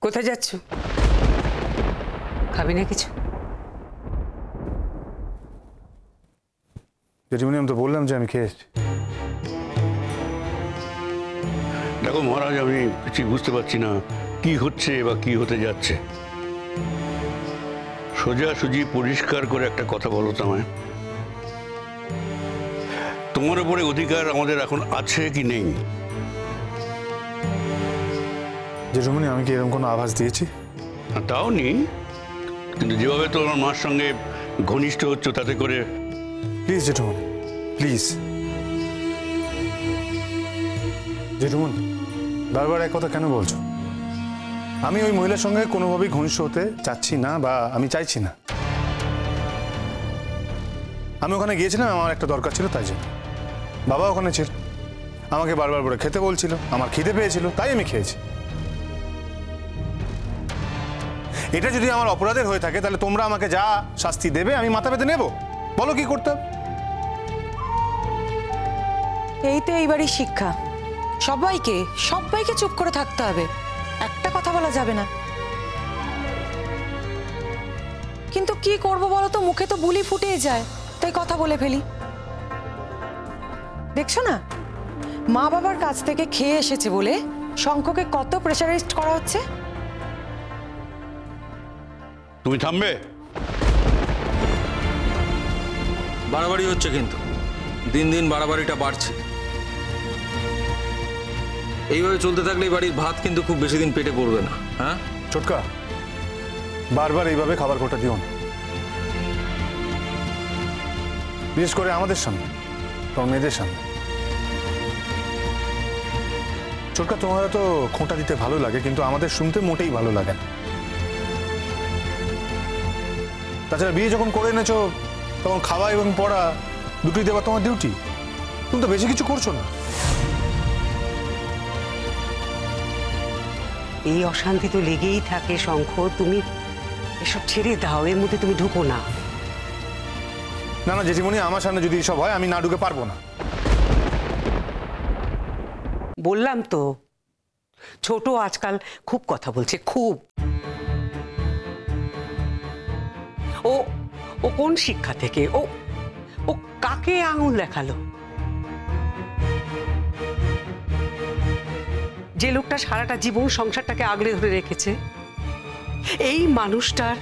কোথায় যাচ্ছ? খাবি না কিছু? জেঠিমণি, আমি তো বললাম যে আমি খেয়েছি। দেখো মহারাজ, আমি কিছু বুঝতে পারছি না কি হচ্ছে বা কি হতে যাচ্ছে। সোজাসুজি পরিষ্কার করে একটা কথা বলো তো আমায়, তোমার উপরে অধিকার আমাদের এখন আছে কি নেই? জেঠিমণি, আমি কি এরকম কোনো আভাস দিয়েছি? তাও নেই, কিন্তু যেভাবে তোমার মার সঙ্গে ঘনিষ্ঠ হচ্ছ তাতে করে। Please জেঠিমণি, please. জেঠিমণি, বারবার এক কথা কেন বলছো? আমি ওই মহিলার সঙ্গে কোনোভাবেই ঘনিষ্ঠ হতে চাচ্ছি না, বা আমি চাইছি না। আমি ওখানে গিয়েছিলাম, আমার একটা দরকার ছিল, তাই জন্য। বাবা ওখানে ছিল, আমাকে বারবার করে খেতে বলছিল, আমার খিদে পেয়েছিল, তাই আমি খেয়েছি। এটা যদি আমার অপরাধের হয়ে থাকে, তাহলে তোমরা আমাকে যা শাস্তি দেবে আমি মাথা পেতে নেব। বলো কি করতে হবে? এই তো এইবারই শিক্ষা। সবাইকে সবাইকে চুপ করে থাকতে হবে, একটা কথা বলা যাবে না। কিন্তু কি করব বলো তো, মুখে তো বুলি ফুটেই যায়, তাই কথা বলে ফেলি। দেখছো না, মা বাবার কাছ থেকে খেয়ে এসেছে বলে শঙ্খকে কত প্রেসারাইজড করা হচ্ছে। তুমি থামবে? বাড়াবাড়ি হচ্ছে, কিন্তু দিন দিন বাড়াবাড়িটা বাড়ছে। এইভাবে চলতে থাকলে এই বাড়ির ভাত কিন্তু খুব বেশি দিন পেটে পড়বে না। হ্যাঁ ছোটকা, বারবার এইভাবে খাবার কোটা দিও না, বিশেষ করে আমাদের সামনে, তোমার মেয়েদের সামনে। ছোটকা, তোমার তো খোঁটা দিতে ভালো লাগে, কিন্তু আমাদের শুনতে মোটেই ভালো লাগে না। তাছাড়া বিয়ে যখন করে এনেছো, তখন খাওয়া এবং পড়া দুটোই দেওয়া তোমার ডিউটি। তুমি তো বেশি কিছু করছো না। এই অশান্তি তো লেগেই থাকে শঙ্খ, তুমি এসব ছেড়ে দাও, এর মধ্যে তুমি ঢুকো না। না না জেঠিমণি, আমার সামনে যদি এসব হয় আমি না ঢুকে পারবো না। বললাম তো, ছোট আজকাল খুব কথা বলছে, খুব। ও ও কোন শিক্ষা থেকে, ও ও কাকে আঙুল দেখালো? যে লোকটা সারাটা জীবন সংসারটাকে আগলে ধরে রেখেছে, এই মানুষটার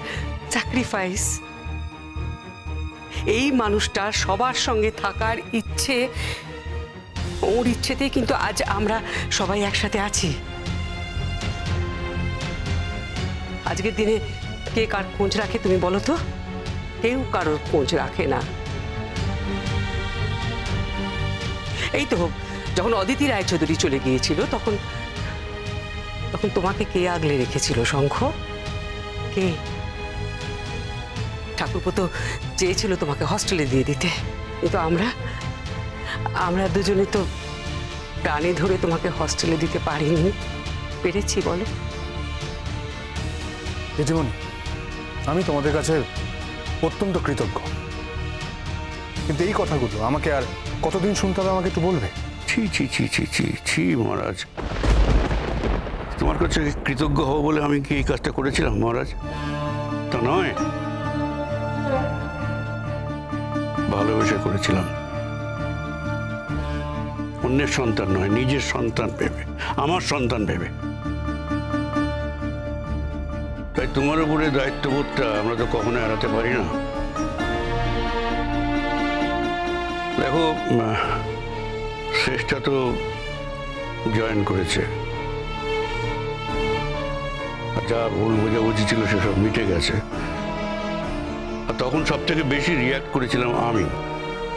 স্যাক্রিফাইস, এই মানুষটার সবার সঙ্গে থাকার ইচ্ছে, ওর ইচ্ছেতেই কিন্তু আজ আমরা সবাই একসাথে আছি। আজকের দিনে কে কার খোঁজ রাখে তুমি বলো তো? কেউ কারোর খোঁজ রাখে না। এই তো যখন অদিতি রায়চৌধুরী চলে গিয়েছিল, তখন তখন তোমাকে কে আগলে রেখেছিল শঙ্খ? কে? ঠাকুরপো তো চেয়েছিল তোমাকে হস্টেলে দিয়ে দিতে, কিন্তু আমরা দুজনে তো প্রাণে ধরে তোমাকে হস্টেলে দিতে পারিনি। পেরেছি বলো? জেঠিমণি, আমি তোমাদের কাছে অত্যন্ত কৃতজ্ঞ, কিন্তু এই কথাগুলো আমাকে আর কতদিন শুনতে হবে আমাকে একটু বলবে? ছি ছি ছি ছি ছি ছি মহারাজ, তোমার কাছে কৃতজ্ঞ হব বলে আমি কি এই কাজটা করেছিলাম মহারাজ? তা নয়, ভালোবেসে করেছিলাম। অন্যের সন্তান নয়, নিজের সন্তান ভেবে, আমার সন্তান ভেবে। তাই তোমার উপরে দায়িত্ববোধটা আমরা তো কখনো এড়াতে পারি না। দেখো, শেষটা তো জয়েন করেছে, যা ভুল বোঝাবুঝি ছিল সেসব মিটে গেছে। আর তখন সব থেকে বেশি রিয়াক্ট করেছিলাম আমি,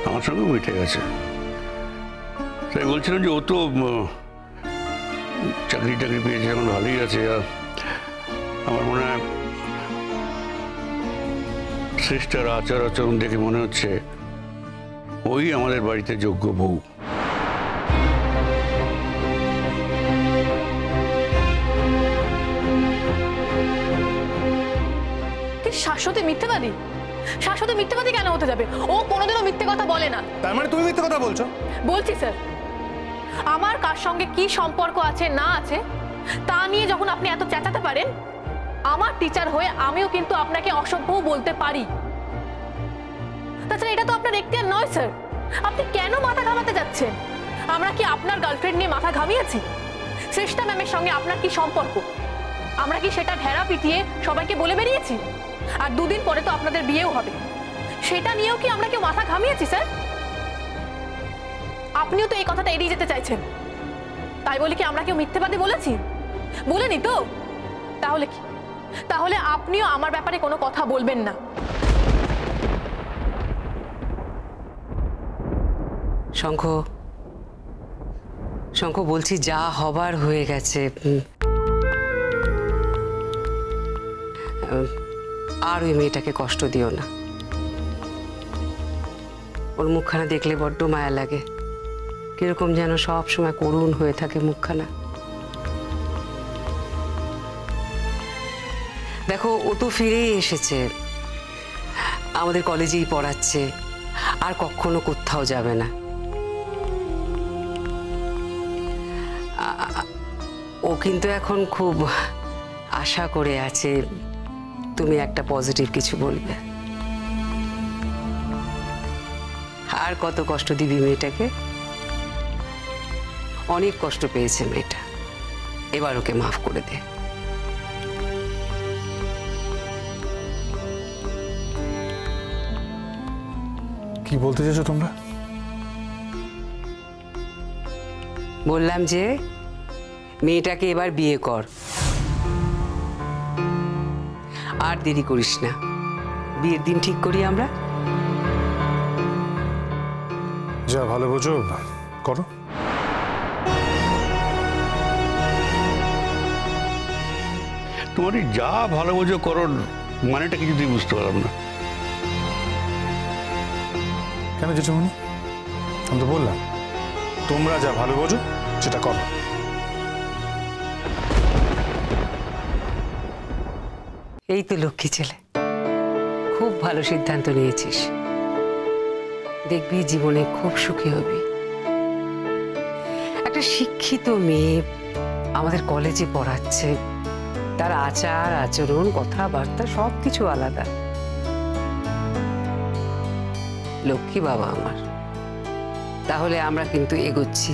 আমার সঙ্গে মিটে গেছে। তাই বলছিলাম যে ও তো চাকরি টাকরি পেয়েছে, এখন ভালোই আছে। আর আমার মনে হয় শেষটার আচার আচরণ দেখে মনে হচ্ছে ওই আমাদের বাড়িতে যোগ্য বউ। শাশ্বতী মিথ্যেবাদী? শাশ্বতী মিথ্যেবাদী কেন হতে যাবে? ও কোনোদিনও মিথ্যে কথা বলে না। তার মানে তুমি মিথ্যে কথা বলছো? বলছি স্যার, আমার কার সঙ্গে কি সম্পর্ক আছে না আছে তা নিয়ে যখন আপনি এত চেঁচাতে পারেন, আমার টিচার হয়ে আমিও কিন্তু আপনাকে অসভ্যও বলতে পারি। তাছাড়া এটা তো আপনার এখতিয়ার নয় স্যার। আপনি কেন মাথা ঘামাতে যাচ্ছেন? আমরা কি আপনার গার্লফ্রেন্ড নিয়ে মাথা ঘামিয়েছি? শ্রেষ্ঠা ম্যামের সঙ্গে আপনার কি সম্পর্ক? আমরা কি সেটা ঢেরা পিটিয়ে সবাইকে বলে বেরিয়েছি? আর দুদিন পরে তো আপনাদের বিয়েও হবে, সেটা নিয়েও কি আমরা কেউ মাথা ঘামিয়েছি স্যার? আপনিও তো এই কথাটা এড়িয়ে যেতে চাইছেন। তাই বলে কি আমরা কেউ মিথ্যেবাদী বলেছি? বলেনি তো? তাহলে কি? তাহলে আপনিও আমার ব্যাপারে কোনো কথা বলবেন না। শঙ্খ, শঙ্খ বলছি, যা হবার হয়ে গেছে। আর ওই মেয়েটাকে কষ্ট দিও না। ওর মুখখানা দেখলে বড্ড মায়া লাগে, কিরকম যেন সব সময় করুণ হয়ে থাকে মুখখানা। দেখো, ও তো ফিরেই এসেছে, আমাদের কলেজেই পড়াচ্ছে, আর কখনো কোথাও যাবে না। ও কিন্তু এখন খুব আশা করে আছে তুমি একটা পজিটিভ কিছু বলবে। আর কত কষ্ট দিবি মেয়েটাকে? অনেক কষ্ট পেয়েছে মেয়েটা, এবার ওকে মাফ করে দে। কি বলতে চাইছো তোমরা? বললাম যে মেয়েটাকে এবার বিয়ে কর, আর দেরি করিস না। বিয়ের দিন ঠিক করি আমরা। যা ভালো বোঝো করো। তোমার এই যা ভালো বোঝো করো মানেটা কিছুতেই বুঝতে পারলাম না। কেন জেঠুমনি? আমি তো বললাম তোমরা যা ভালো বোঝো সেটা করো। এই তো লক্ষ্মী ছেলে, খুব ভালো সিদ্ধান্ত নিয়েছিস। দেখবি জীবনে খুব সুখী হবি। একটা শিক্ষিত মেয়ে আমাদের কলেজে পড়াচ্ছে, তার আচার আচরণ কথাবার্তা সবকিছু আলাদা। লক্ষ্মী বাবা আমার। তাহলে আমরা কিন্তু এগোচ্ছি।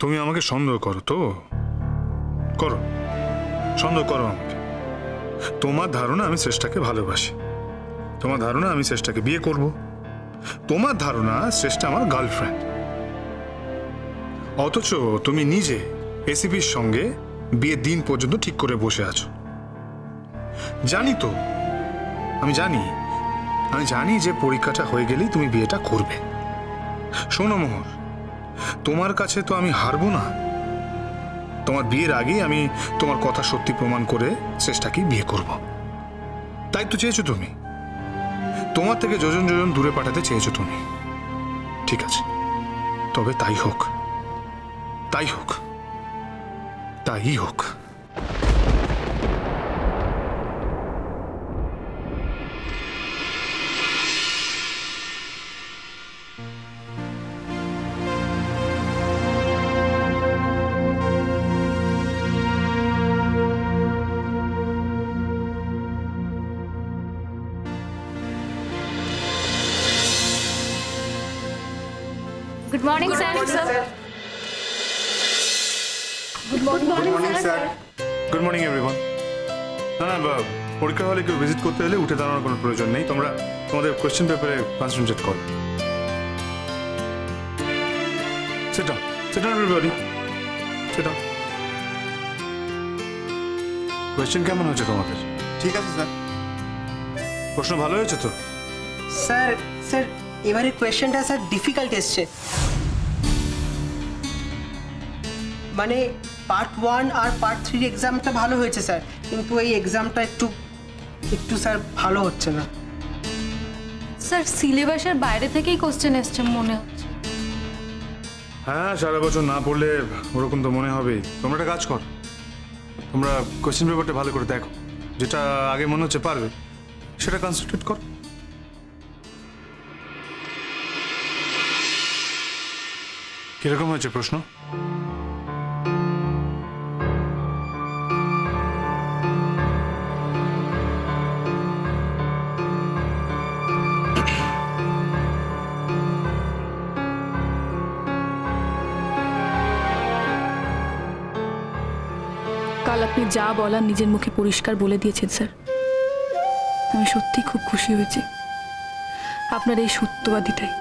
তুমি আমাকে সন্দেহ করো তো? করো, সন্দেহ করো আমাকে। তোমার ধারণা আমি শ্রেষ্ঠাকে ভালোবাসি, তোমার ধারণা আমি শ্রেষ্ঠাকে বিয়ে করব, তোমার ধারণা শ্রেষ্ঠা আমার গার্লফ্রেন্ড। অথচ তুমি নিজে এসিপির সঙ্গে বিয়ের দিন পর্যন্ত ঠিক করে বসে আছো। জানি তো, আমি জানি যে পরীক্ষাটা হয়ে গেলেই তুমি বিয়েটা করবে। শোনো মোহর, তোমার কাছে তো আমি হারবো না। তোমার বিয়ের আগেই আমি তোমার কথা সত্যি প্রমাণ করে শ্রেষ্ঠাকে বিয়ে করব। তাই তো চেয়েছো তুমি, তোমার থেকে যোজন যোজন দূরে পাঠাতে চেয়েছো তুমি। ঠিক আছে, তবে তাই হোক, তাই হোক, তাই হোক। Good morning sir. Good morning sir. Good morning everyone. না না, পরীক্ষা হলে কেউ ভিজিট করতে হলে উঠে দাঁড়ানোর কোনো প্রয়োজন নেই। তোমরা তোমাদের কোয়েশ্চেন পেপারে কনসেন্ট্রেট করো। Sit down. Sit down everybody. Sit down. Question কেমন হয়েছে তোমাদের? ঠিক আছে স্যার। প্রশ্ন ভালো হয়েছে তো? স্যার স্যার এবারে কোয়েশ্চেনটা স্যার ডিফিকাল্ট এসছে। মানে পার্ট 1 আর পার্ট 3 এক্সামটা ভালো হয়েছে স্যার, কিন্তু এই এক্সামটা একটু স্যার ভালো হচ্ছে না। স্যার সিলেবাসের বাইরে থেকেই কোশ্চেন এসছে মনে হচ্ছে। হ্যাঁ, সারা বছর না পড়লে ওরকম তো মনে হবেই। তোমরা একটা কাজ কর, তোমরা কোয়েশ্চেন পেপারটা ভালো করে দেখো, যেটা আগে মনে হচ্ছে পারবে সেটা কনসেন্ট্রেট কর। কিরকম হয়েছে প্রশ্ন? কাল আপনি যা বলার নিজের মুখে পরিষ্কার বলে দিয়েছেন স্যার। আমি সত্যি খুব খুশি হয়েছি আপনার এই সত্যবাদীটাই।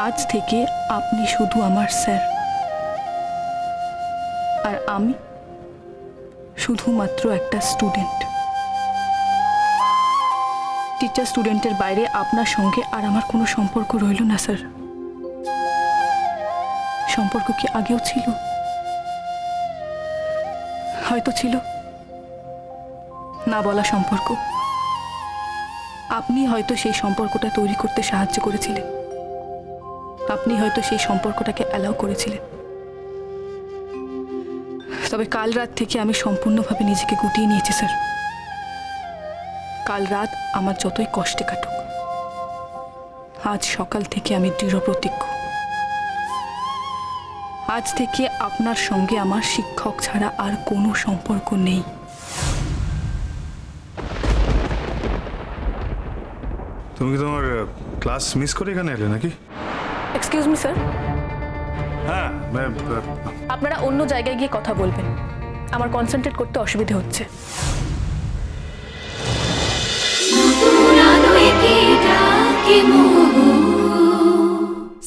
আজ থেকে আপনি শুধু আমার স্যার, আর আমি শুধুমাত্র একটা স্টুডেন্ট। টিচার স্টুডেন্টের বাইরে আপনার সঙ্গে আর আমার কোনো সম্পর্ক রইল না স্যার। সম্পর্ক কি আগেও ছিল? হয়তো ছিল, না বলা সম্পর্ক। আপনি হয়তো সেই সম্পর্কটা তৈরি করতে সাহায্য করেছিলেন, আপনি হয়তো সেই সম্পর্কটাকে অ্যালাউ করেছিলেন। তবে কাল রাত থেকে আমি সম্পূর্ণভাবে নিজেকে গুটিয়ে নিয়েছি স্যার। কাল রাত আমার যতই কষ্টে কাটুক, আজ সকাল থেকে আমি দৃঢ় প্রতিজ্ঞ। আজ থেকে আপনার সঙ্গে আমার শিক্ষক ছাড়া আর কোনো সম্পর্ক নেই। তুমি কি তোমার ক্লাস মিস করে এখানে এলে নাকি? এক্সকিউজ মি স্যার, হ্যাঁ, আপনারা অন্য জায়গায় গিয়ে কথা বলবেন, আমার কনসেন্ট্রেট করতে অসুবিধা হচ্ছে।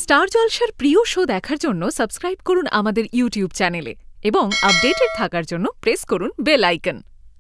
স্টার জলসার প্রিয় শো দেখার জন্য সাবস্ক্রাইব করুন আমাদের ইউটিউব চ্যানেলে এবং আপডেটেড থাকার জন্য প্রেস করুন বেল আইকন।